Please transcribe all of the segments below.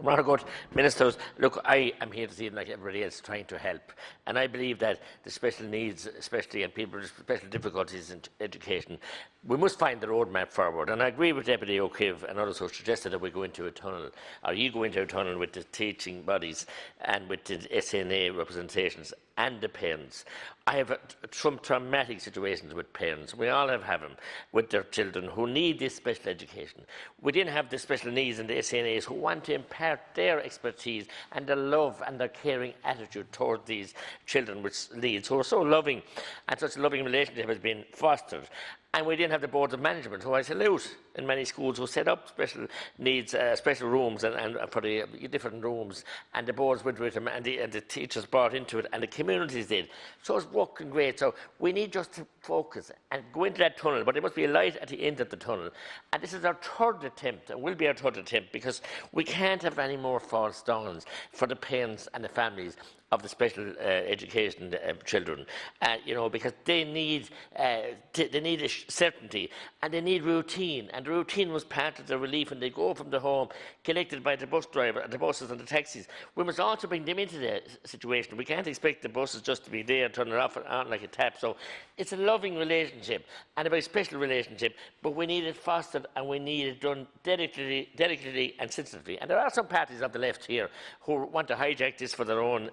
Good Ministers, look, I am here this evening like everybody else trying to help, and I believe that the special needs, especially and people with special difficulties in education, we must find the roadmap forward. And I agree with Deputy O'Keefe and others who suggested that we go into a tunnel, or you go into a tunnel with the teaching bodies and with the SNA representations and the parents. I have some traumatic situations with parents. We all have them with their children who need this special education. We didn't have the special needs in the SNAs who want to impart their expertise and their love and their caring attitude towards these children with needs who are so loving, and such a loving relationship has been fostered. And we didn't have the boards of management, who I salute in many schools, who set up special needs, special rooms and for the different rooms, and the boards went with them, and the teachers brought into it, and the communities did. So it's working great. So we need just to focus and go into that tunnel, but there must be a light at the end of the tunnel. And this is our third attempt, and will be our third attempt, because we can't have any more false dawns for the parents and the families of the special education children, because they need certainty, and they need routine, and the routine was part of the relief when they go from the home, collected by the bus driver and the buses and the taxis. We must also bring them into the situation. We can't expect the buses just to be there and turn it off and on like a tap. So it's a loving relationship and a very special relationship, but we need it fostered and we need it done delicately and sensitively. And there are some parties of the left here who want to hijack this for their own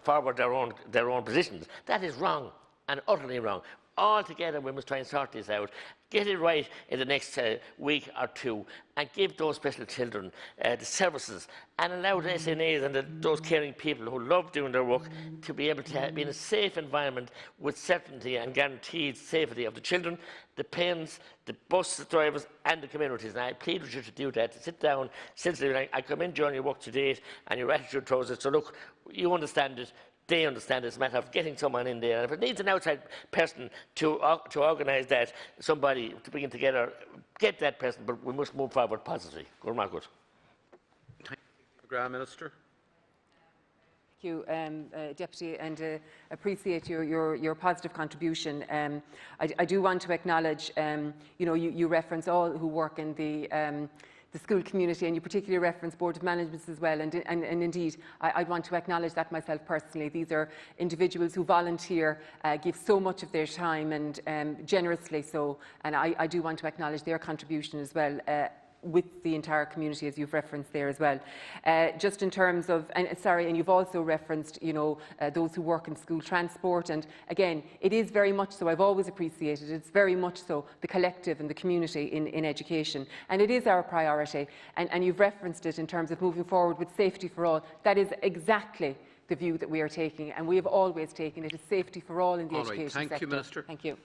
forward their own positions. That is wrong and utterly wrong. Altogether, we must try and sort this out, get it right in the next week or two, and give those special children the services, and allow the SNAs and those caring people who love doing their work to be able to be in a safe environment with certainty and guaranteed safety of the children, the parents, the bus drivers and the communities. And I plead with you to do that, to sit down sensitively. I come in during your work today and your attitude towards it, so look, you understand it. They understand it's a matter of getting someone in there. And if it needs an outside person to organise that, somebody to bring it together, get that person, but we must move forward positively. Good. Thank you, McGrath, Minister. Thank you, Deputy, and appreciate your positive contribution. I do want to acknowledge, you reference all who work in the school community, and you particularly reference Board of Management as well, and indeed I want to acknowledge that myself personally. These are individuals who volunteer, give so much of their time, and generously so, and I do want to acknowledge their contribution as well, with the entire community, as you've referenced there as well. Just in terms of, and you've also referenced, those who work in school transport, and again, it is very much so, I've always appreciated, it's very much so the collective and the community in education, and it is our priority, and you've referenced it in terms of moving forward with safety for all. That is exactly the view that we are taking, and we have always taken. It is safety for all in the education sector. Thank you, Minister. Thank you.